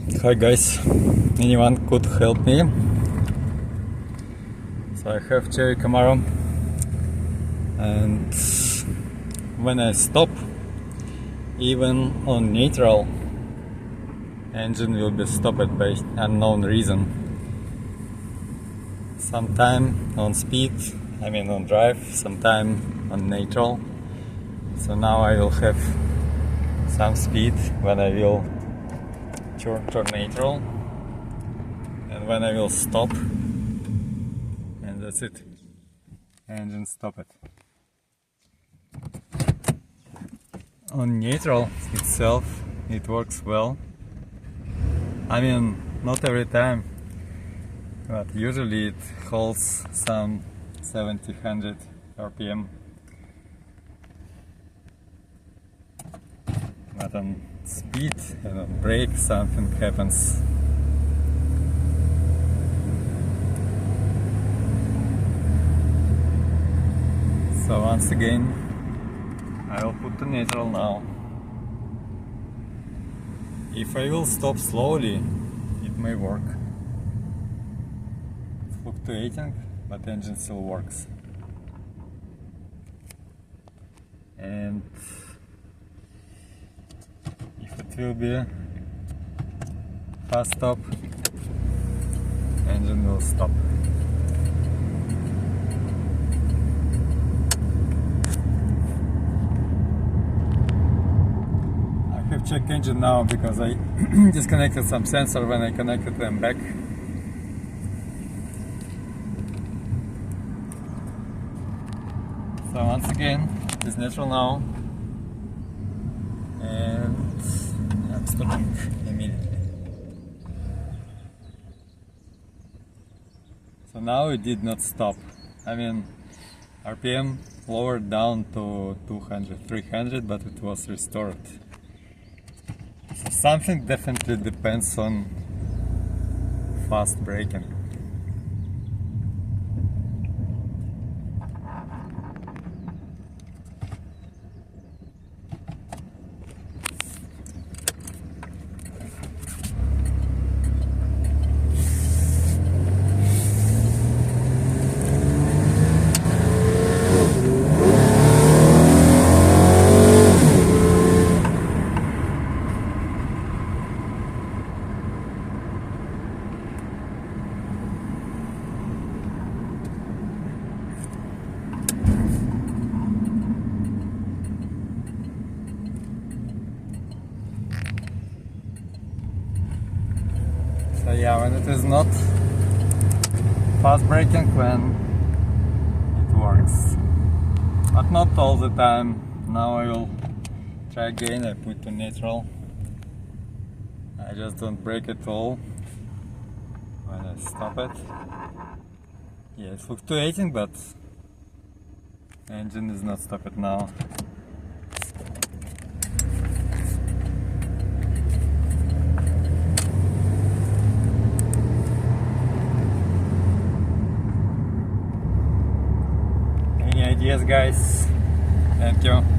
Hi guys, anyone could help me? So I have cherry Camaro, and when I stop, even on neutral, engine will be stopped by unknown reason. Sometime on speed, on drive, sometime on neutral. So now I will have some speed when I will turn neutral, and when I will stop, and that's it. Engine stop it. On neutral itself it works well. Not every time, but usually it holds some 70-100 RPM. But on speed and on brake something happens. So once again I'll put the neutral now. If I will stop slowly, it may work. It's fluctuating, but engine still works. And if it will be fast stop, engine will stop. I have check engine now because I disconnected some sensor when I connected them back. So once again, it is neutral now, and I'm stopping immediately. So now it did not stop. RPM lowered down to 200, 300, but it was restored. So something definitely depends on fast braking. So yeah, when it is not fast braking, when it works, but not all the time. Now I will try again. I put to neutral. I just don't brake at all when I stop it. Yeah, it's fluctuating, but engine is not stopped now. Any ideas, guys? Thank you.